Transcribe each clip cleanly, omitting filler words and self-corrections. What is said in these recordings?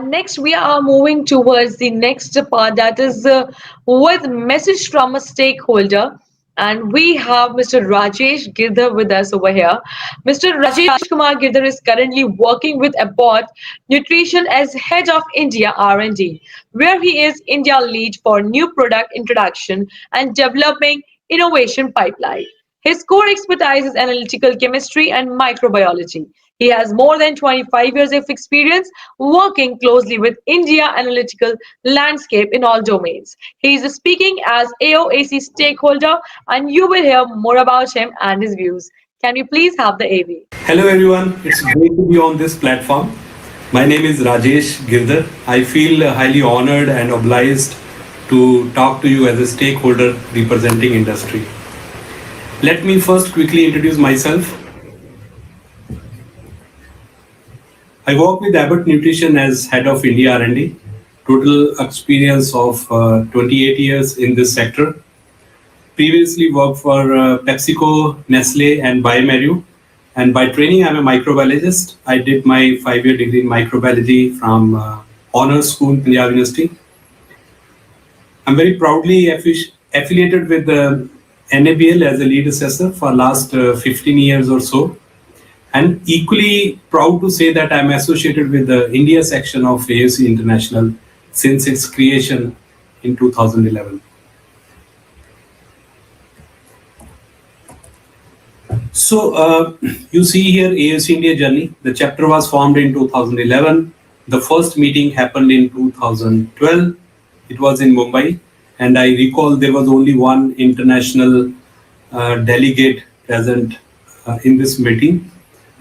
And next, we are moving towards the next part, that is with message from a stakeholder. And we have Mr. Rajesh Girdhar with us over here. Mr. Rajesh Kumar Girdhar is currently working with Abbott Nutrition as head of India R&D, where he is India lead for new product introduction and developing innovation pipeline. His core expertise is analytical chemistry and microbiology. He has more than 25 years of experience working closely with India analytical landscape in all domains. He is speaking as AOAC stakeholder, and you will hear more about him and his views. Can we please have the AV? Hello everyone, it's great to be on this platform. My name is Rajesh Girdhar. I feel highly honored and obliged to talk to you as a stakeholder representing industry. Let me first quickly introduce myself. I work with Abbott Nutrition as head of India R&D. Total experience of 28 years in this sector. Previously worked for PepsiCo, Nestle and bioMérieux. And by training, I'm a microbiologist. I did my 5-year degree in microbiology from Honors School, Punjab University. I'm very proudly affiliated with the NABL as a lead assessor for last 15 years or so. And equally proud to say that I'm associated with the India section of AOAC International since its creation in 2011. So you see here AOAC India journey. The chapter was formed in 2011. The first meeting happened in 2012. It was in Mumbai. And I recall there was only one international delegate present in this meeting.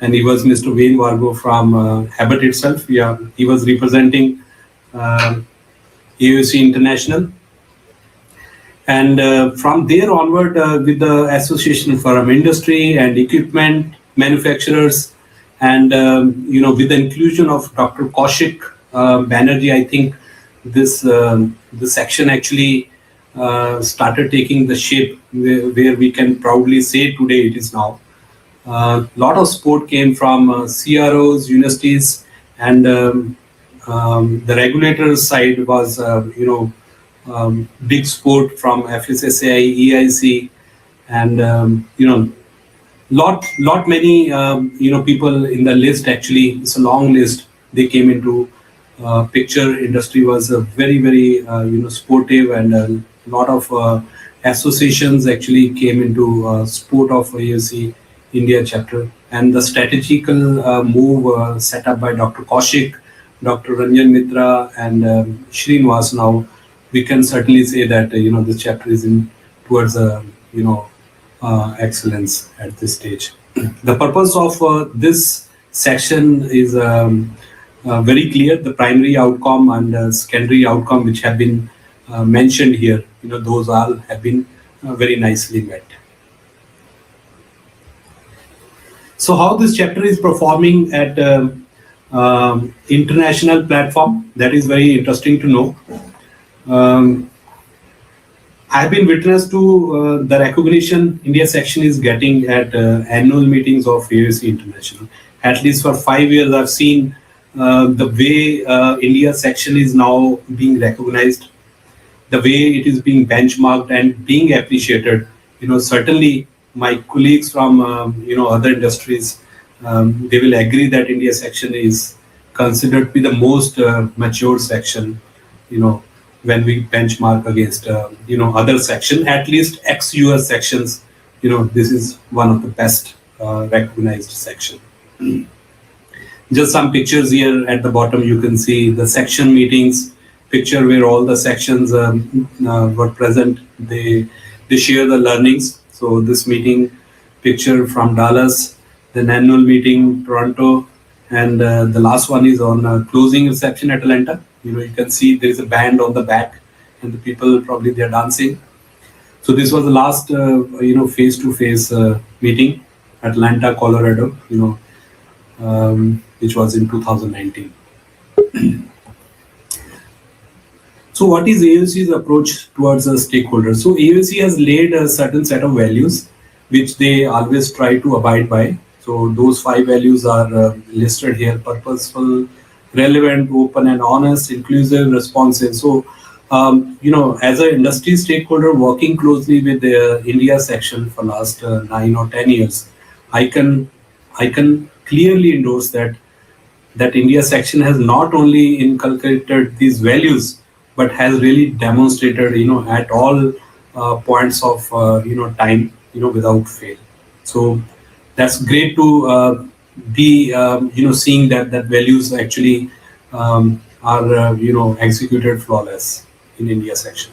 And he was Mr. Wayne Wargo from Abbott itself. Yeah, he was representing AOAC International. And from there onward, with the association from industry and equipment manufacturers, and with the inclusion of Dr. Kaushik Banerjee, I think this section actually started taking the shape where we can proudly say today it is now. Lot of support came from CROs, universities, and the regulators side was big support from FSSAI, EIC, and lot many people in the list. Actually, it's a long list. They came into picture. Industry was very supportive, and a lot of associations actually came into support of AOAC India chapter. And the strategical move set up by Dr. Kaushik, Dr. Ranjan Mitra, and Srinivas. Now we can certainly say that this chapter is in towards excellence at this stage. The purpose of this section is very clear. The primary outcome and secondary outcome which have been mentioned here, those all have been very nicely met. So how this chapter is performing at international platform, that is very interesting to know. I have been witness to the recognition India section is getting at annual meetings of AOAC International. At least for 5 years, I've seen the way India section is now being recognized, the way it is being benchmarked and being appreciated. Certainly my colleagues from other industries, they will agree that India section is considered to be the most mature section, when we benchmark against other section, at least ex-US sections. This is one of the best recognized section. Just some pictures here at the bottom. You can see the section meetings picture where all the sections were present. They share the learnings. So this meeting picture from Dallas, then annual meeting Toronto, and the last one is on closing reception at Atlanta. You can see there is a band on the back, and the people probably they're dancing. So this was the last face-to-face meeting, Atlanta, Colorado. Which was in 2019. So what is AOAC's approach towards the stakeholders? So AOAC has laid a certain set of values which they always try to abide by. So those 5 values are listed here: purposeful, relevant, open and honest, inclusive, responsive. So, as an industry stakeholder working closely with the India section for last 9 or 10 years, I can I can clearly endorse that India section has not only inculcated these values, but has really demonstrated, at all points of, time, without fail. So that's great to be, seeing that values actually are, executed flawless in India section.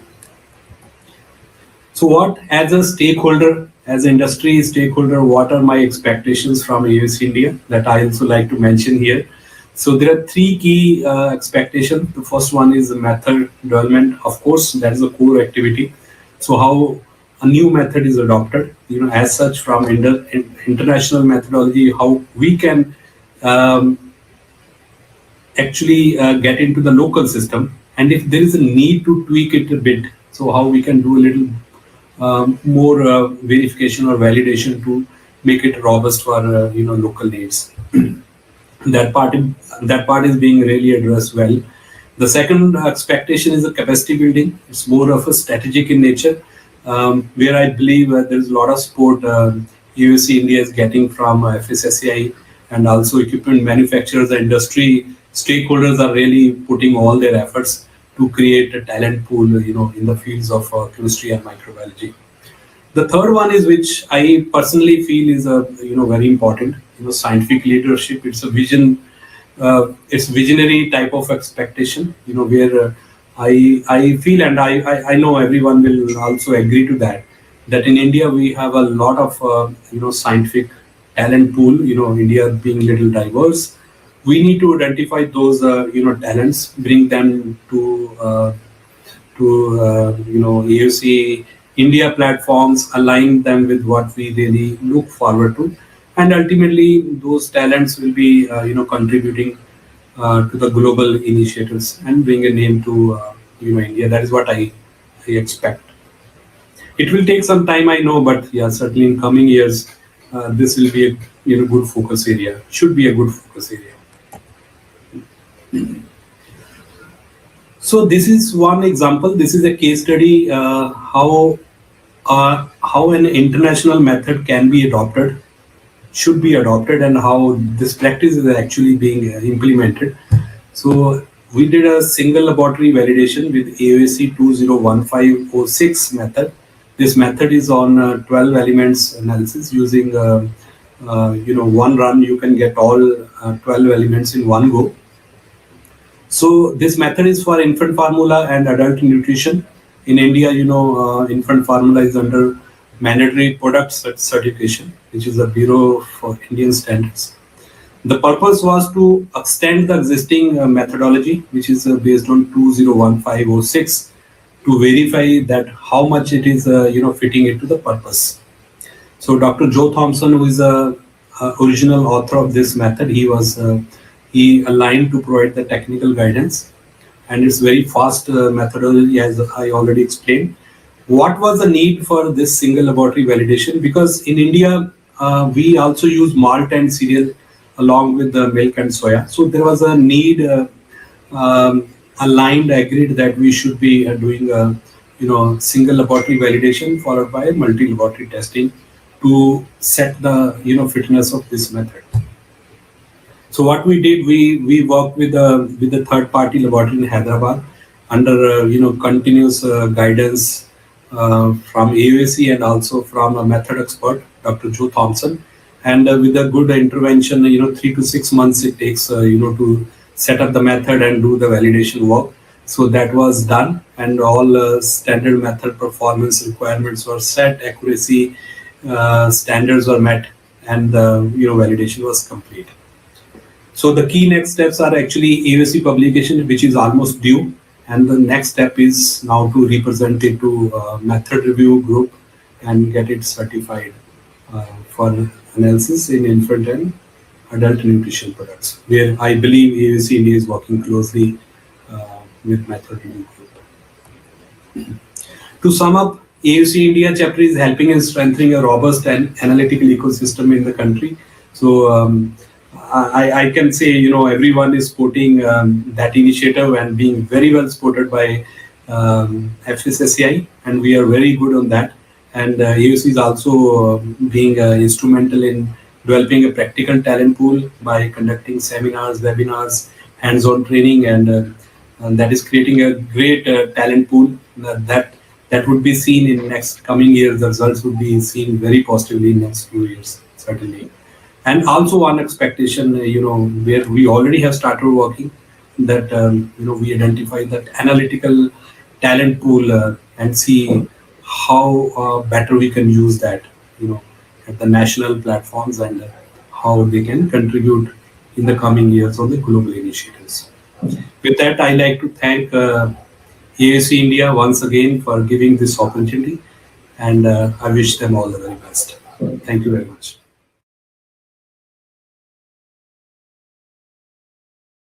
So what, as a stakeholder, as industry stakeholder, what are my expectations from AUS India that I also like to mention here? So there are three key expectations. The first one is the method development. Of course, that is a core activity. So how a new method is adopted, as such from international methodology, how we can um, actually get into the local system, and if there is a need to tweak it a bit, so how we can do a little more verification or validation to make it robust for local needs. that part that part is being really addressed well. The second expectation is the capacity building. It's more of a strategic in nature, where I believe there's a lot of support USC India is getting from FSSAI, and also equipment manufacturers, the industry stakeholders are really putting all their efforts to create a talent pool, in the fields of chemistry and microbiology. The third one is, which I personally feel is a, very important, scientific leadership. It's a vision, it's visionary type of expectation, where I feel, and I know everyone will also agree to that in India we have a lot of scientific talent pool. India being little diverse, we need to identify those talents, bring them to AUC India platforms, align them with what we really look forward to, and ultimately those talents will be contributing to the global initiatives and bring a name to India. That is what I expect. It will take some time, I know, but yeah, certainly in coming years, this will be a good focus area. Should be a good focus area. So this is one example. This is a case study, how an international method can be adopted, should be adopted, and how this practice is actually being implemented. So we did a single laboratory validation with AOSC 201506 method. This method is on 12 elements analysis using one run. You can get all 12 elements in one go. So this method is for infant formula and adult nutrition. In India, infant formula is under mandatory product certification, which is the Bureau for Indian Standards. The purpose was to extend the existing methodology, which is based on 201506, to verify that how much it is fitting into the purpose. So Dr. Joe Thompson, who is a original author of this method, he aligned to provide the technical guidance, and it's very fast methodology, as I already explained. What was the need for this single laboratory validation? Because in India, we also use malt and cereal along with the milk and soya. So there was a need, aligned, agreed that we should be doing a single laboratory validation followed by multi-laboratory testing to set the fitness of this method. So what we did, we worked with the third party laboratory in Hyderabad under continuous guidance from AUSC and also from a method expert, Dr. Joe Thompson, and with a good intervention, 3 to 6 months it takes to set up the method and do the validation work. So that was done, and all standard method performance requirements were set, accuracy standards were met, and validation was complete. So the key next steps are actually AUSC publication, which is almost due. And the next step is now to represent it to method review group and get it certified for analysis in infant and adult nutrition products, where I believe AUSC India is working closely with method review group. To sum up, AUSC India chapter is helping in strengthening a robust and analytical ecosystem in the country. So I can say, everyone is supporting that initiative and being very well supported by FSSAI, and we are very good on that. And AUC is also being instrumental in developing a practical talent pool by conducting seminars, webinars, hands-on training, and that is creating a great talent pool that would be seen in next coming years. The results would be seen very positively in next few years, certainly. And also one expectation, where we already have started working, that we identify that analytical talent pool and see how better we can use that, you know, at the national platforms, and how they can contribute in the coming years on the global initiatives. With that, I like to thank AAC India once again for giving this opportunity, and I wish them all the very best. Thank you very much.